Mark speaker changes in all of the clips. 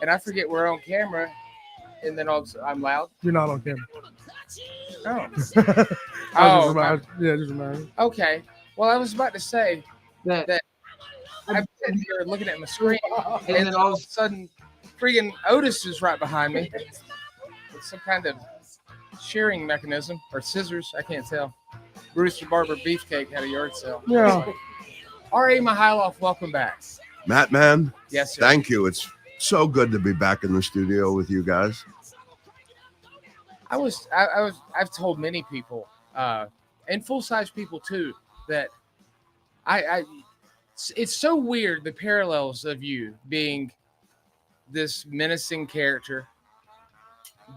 Speaker 1: and I forget we're on camera, and then I'm loud.
Speaker 2: You're not on camera.
Speaker 1: Oh,
Speaker 2: Just remind you.
Speaker 1: okay. Well, I was about to say that I'm sitting here looking at my screen, and then all of a sudden, freaking Otis is right behind me. It's some kind of shearing mechanism or scissors. I can't tell. Brewster Barber Beefcake had a yard sale.
Speaker 2: Yeah.
Speaker 1: RA Mihailoff, welcome back.
Speaker 3: Matt, man.
Speaker 1: Yes, sir.
Speaker 3: Thank you. It's so good to be back in the studio with you guys.
Speaker 1: I've told many people, and full-size people too, that it's so weird, the parallels of you being this menacing character,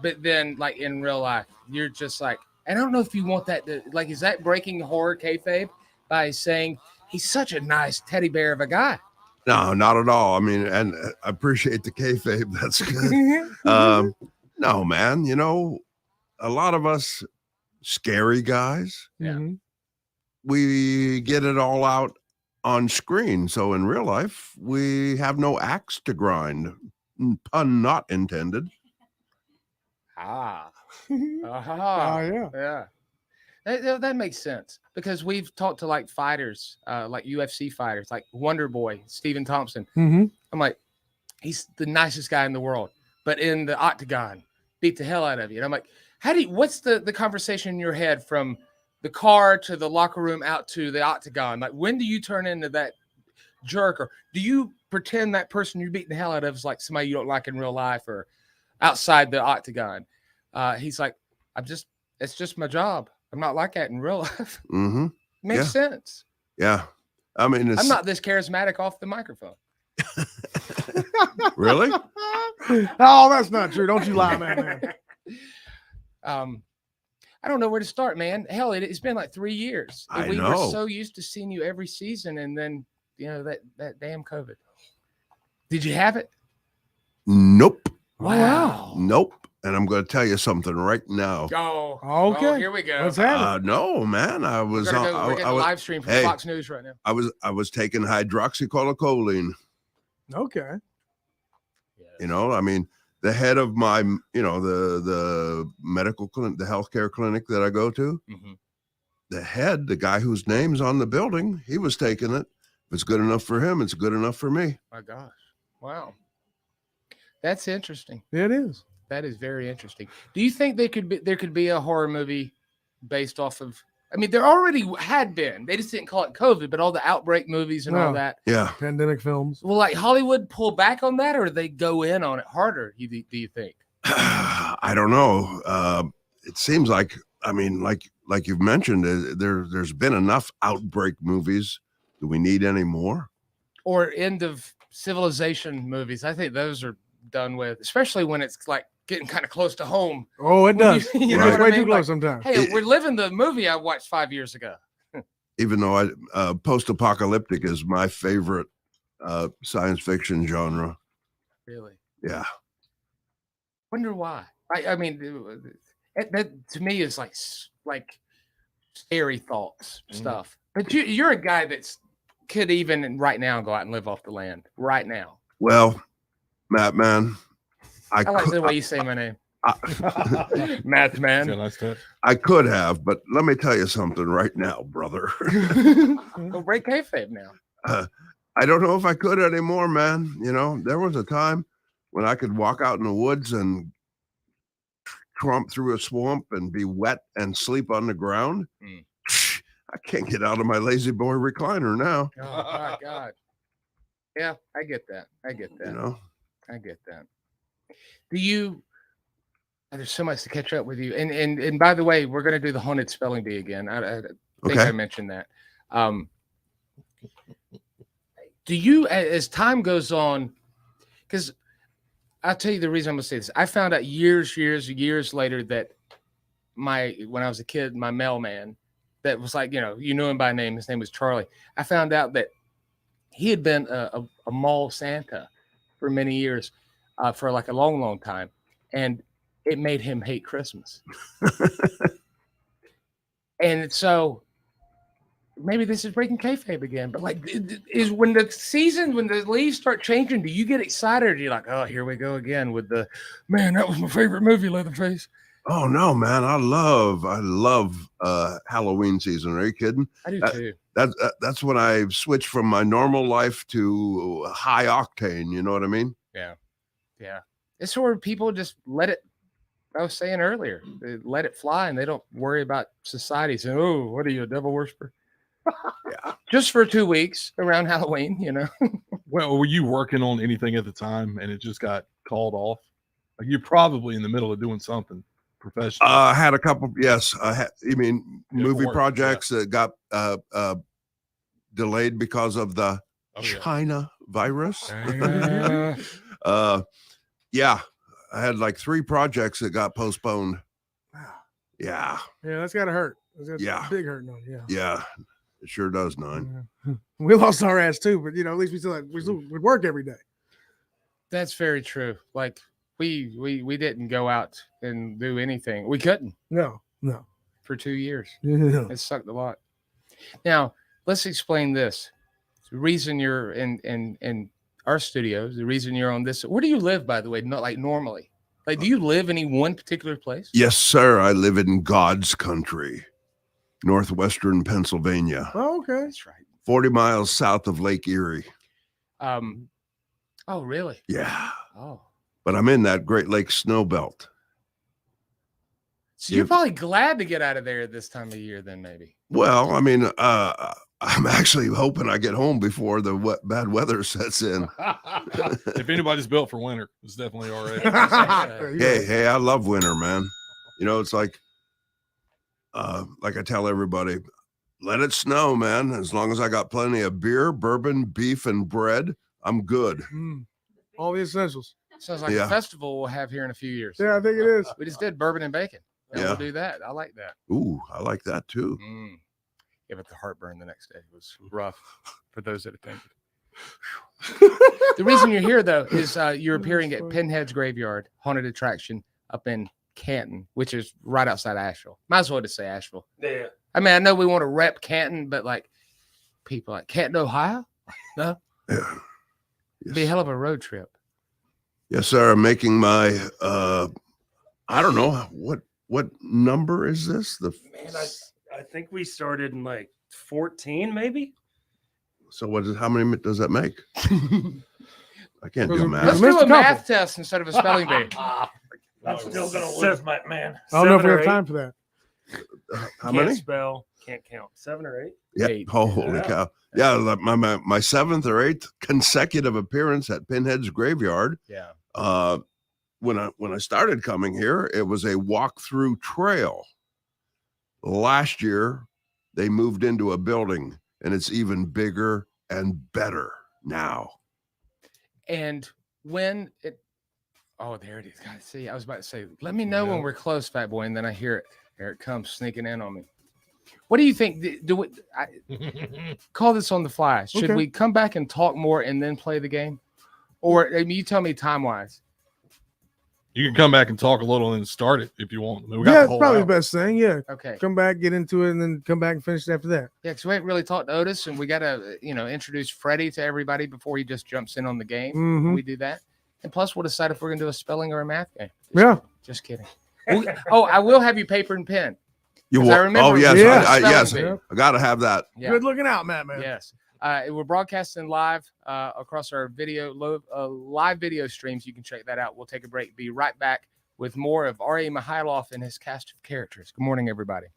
Speaker 1: but then like in real life, you're just like, I don't know if you want that to, like, is that breaking horror kayfabe by saying he's such a nice teddy bear of a guy?
Speaker 3: No, not at all. I mean, and I appreciate the kayfabe. That's good. No, man, you know, a lot of us scary guys,
Speaker 2: Mm-hmm.
Speaker 3: we get it all out on screen. So in real life, we have no axe to grind. Pun not intended.
Speaker 1: Ah.
Speaker 2: Yeah.
Speaker 1: That makes sense, because we've talked to like fighters, like UFC fighters, like Wonder Boy, Stephen Thompson.
Speaker 2: Mm-hmm.
Speaker 1: I'm like, he's the nicest guy in the world, but in the octagon, beat the hell out of you. And I'm like, what's the conversation in your head from the car to the locker room out to the octagon? Like, when do you turn into that jerk, or do you pretend that person you're beating the hell out of is like somebody you don't like in real life or outside the octagon? He's like, it's just my job. I'm not like that in real life.
Speaker 3: Mm-hmm.
Speaker 1: Makes sense.
Speaker 3: Yeah. I mean,
Speaker 1: I'm not this charismatic off the microphone.
Speaker 3: Really?
Speaker 2: Oh, that's not true. Don't you lie, man.
Speaker 1: I don't know where to start, man. Hell, it's been like 3 years.
Speaker 3: I
Speaker 1: We
Speaker 3: know.
Speaker 1: were so used to seeing you every season, and then that damn COVID. Did you have it?
Speaker 3: Nope.
Speaker 1: Wow.
Speaker 3: Nope. And I'm going to tell you something right now.
Speaker 1: Oh,
Speaker 2: Okay.
Speaker 1: Oh, here we go.
Speaker 2: Let's have it.
Speaker 3: No, man. I was
Speaker 1: We're
Speaker 3: on.
Speaker 1: getting a live stream from
Speaker 3: hey,
Speaker 1: Fox News right now.
Speaker 3: I was taking hydroxychloroquine.
Speaker 2: Okay.
Speaker 3: You know, I mean, the head of my, you know, the medical clinic, the healthcare clinic that I go to,
Speaker 1: Mm-hmm.
Speaker 3: the head, the guy whose name's on the building, he was taking it. If it's good enough for him, it's good enough for me.
Speaker 1: My gosh. Wow. That's interesting.
Speaker 2: It is.
Speaker 1: That is very interesting. Do you think there could be a horror movie based off of? I mean, there already had been. They just didn't call it COVID, but all the outbreak movies and all
Speaker 2: No.
Speaker 1: that.
Speaker 3: Yeah.
Speaker 2: Pandemic films.
Speaker 1: Well, like Hollywood pull back on that, or they go in on it harder? Do you think?
Speaker 3: I don't know. It seems like, I mean, like you've mentioned, there's been enough outbreak movies. Do we need any more?
Speaker 1: Or end of civilization movies? I think those are done with, especially when it's like getting kind of close to home.
Speaker 2: Oh, it does.
Speaker 1: You know
Speaker 3: Right.
Speaker 1: what I
Speaker 2: Way
Speaker 1: mean?
Speaker 2: too close
Speaker 1: Like,
Speaker 2: sometimes.
Speaker 1: hey, we're living the movie I watched 5 years ago.
Speaker 3: Even though post-apocalyptic is my favorite science fiction genre.
Speaker 1: Really?
Speaker 3: Yeah.
Speaker 1: Wonder why. I mean, that to me is like scary thoughts stuff. But you're a guy that's could even right now go out and live off the land right now.
Speaker 3: Well, Matt, man,
Speaker 1: I like the way you say my name, Matt, man.
Speaker 3: I could have, but let me tell you something right now, brother.
Speaker 1: Go break kayfabe now.
Speaker 3: I don't know if I could anymore, man. You know, there was a time when I could walk out in the woods and tromp through a swamp and be wet and sleep on the ground.
Speaker 1: Mm.
Speaker 3: I can't get out of my lazy boy recliner now.
Speaker 1: Oh my God. Yeah, I get that. I get that.
Speaker 3: You know,
Speaker 1: I get that. Do you? There's so much to catch up with you. And by the way, we're going to do the haunted spelling bee again. I think
Speaker 3: Okay.
Speaker 1: I mentioned that. Do you, as time goes on, because I'll tell you the reason I'm going to say this. I found out years later that when I was a kid, my mailman that was like, you knew him by name. His name was Charlie. I found out that he had been a mall Santa for many years, for like a long, long time. And it made him hate Christmas. And so maybe this is breaking kayfabe again, but like, is when the leaves start changing, do you get excited or do you like, oh, here we go again with the, man, that was my favorite movie, Leatherface?
Speaker 3: Oh no, man! I love Halloween season. Are you kidding?
Speaker 1: I do too.
Speaker 3: That's when I switched from my normal life to high octane. You know what I mean?
Speaker 1: Yeah. It's where people just let it. I was saying earlier, they let it fly and they don't worry about society saying, "Oh, what are you, a devil worshiper?"
Speaker 3: Yeah.
Speaker 1: Just for 2 weeks around Halloween, you know.
Speaker 4: Well, were you working on anything at the time and it just got called off? Like you're probably in the middle of doing something professional.
Speaker 3: I had a couple. Yes, you mean
Speaker 4: Yeah,
Speaker 3: movie
Speaker 4: work,
Speaker 3: projects that got delayed because of the China virus? Yeah, I had like 3 projects that got postponed. Yeah,
Speaker 2: that's gotta hurt. That's
Speaker 3: Yeah.
Speaker 2: big hurting on you.
Speaker 3: yeah, it sure does, Nine.
Speaker 2: We lost our ass too, but at least we still work every day.
Speaker 1: That's very true. Like we didn't go out and do anything. We couldn't
Speaker 2: No.
Speaker 1: for 2 years.
Speaker 2: Yeah.
Speaker 1: It sucked a lot. Now let's explain this. The reason you're in our studios, the reason you're on this. Where do you live, by the way? Not like normally. Like, do you live any one particular place?
Speaker 3: Yes, sir. I live in God's country, northwestern Pennsylvania,
Speaker 2: Oh, okay.
Speaker 1: That's right.
Speaker 3: 40 miles south of Lake Erie.
Speaker 1: Oh, really?
Speaker 3: Yeah,
Speaker 1: Oh,
Speaker 3: but I'm in that Great Lakes snow belt.
Speaker 1: so you're probably glad to get out of there this time of year, then maybe.
Speaker 3: Well, I mean, I'm actually hoping I get home before the bad weather sets in.
Speaker 4: If anybody's built for winter, it's definitely RA.
Speaker 3: Hey, I love winter, man. It's like I tell everybody, let it snow, man. As long as I got plenty of beer, bourbon, beef, and bread, I'm good.
Speaker 2: All the essentials.
Speaker 1: Sounds like a festival we'll have here in a few years.
Speaker 2: Yeah, I think it is.
Speaker 1: We just did bourbon and bacon. And
Speaker 3: Yeah.
Speaker 1: we'll do that. I like that.
Speaker 3: Ooh, I like that too.
Speaker 1: Yeah, but the heartburn the next day was rough for those that attended. The reason you're here, though, is you're appearing at Pinhead's Graveyard, haunted attraction up in Canton, which is right outside Asheville. Might as well just say Asheville.
Speaker 5: Yeah.
Speaker 1: I mean, I know we want to rep Canton, but like people like Canton, Ohio? No?
Speaker 3: Yeah.
Speaker 1: It'd be a hell of a road trip.
Speaker 3: Yes, sir. I'm making my I don't know what number is this?
Speaker 5: Man, I think we started in like 14, maybe.
Speaker 3: So how many does that make? I can't do math.
Speaker 1: Let's do a math test instead of a spelling bee.
Speaker 5: I'm still gonna lose my man.
Speaker 2: I don't know if we
Speaker 5: 7 or
Speaker 2: have
Speaker 5: 8.
Speaker 2: time for that.
Speaker 3: How
Speaker 5: Can't
Speaker 3: many?
Speaker 5: spell, can't count. 7 or 8.
Speaker 3: Yeah.
Speaker 1: 8.
Speaker 3: Oh, holy cow. Yeah, like my 7th or 8th consecutive appearance at Pinhead's Graveyard.
Speaker 1: Yeah.
Speaker 3: When I started coming here, it was a walk-through trail. Last year, they moved into a building, and it's even bigger and better now.
Speaker 1: And when it, oh, there it is. God, see, I was about to say, let me know when we're close, Fat Boy, and then I hear it. There it comes sneaking in on me. What do you think? Call this on the fly. Should we come back and talk more and then play the game? Or I mean, you tell me time-wise.
Speaker 4: You can come back and talk a little and start it if you want. I mean, we got
Speaker 2: Yeah,
Speaker 4: the
Speaker 2: it's
Speaker 4: whole
Speaker 2: probably
Speaker 4: hour.
Speaker 2: the best thing. Yeah.
Speaker 1: Okay.
Speaker 2: Come back, get into it, and then come back and finish it after that.
Speaker 1: Yeah, because we haven't really talked to Otis, and we got to, introduce Freddie to everybody before he just jumps in on the game.
Speaker 2: Mhm.
Speaker 1: We do that. And plus, we'll decide if we're going to do a spelling or a math game. Just kidding. I will have you paper and pen.
Speaker 3: You
Speaker 1: 'Cause I remember
Speaker 3: Oh yes,
Speaker 2: Yeah.
Speaker 3: yes.
Speaker 1: Spelling
Speaker 3: I got to have that.
Speaker 1: Yeah.
Speaker 2: Good looking out, Matt, man.
Speaker 1: Yes. We're broadcasting live across our live video streams. You can check that out. We'll take a break. Be right back with more of RA Mihailoff and his cast of characters. Good morning, everybody.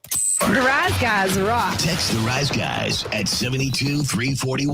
Speaker 6: The Rise Guys rock.
Speaker 7: Text the Rise Guys at 72341.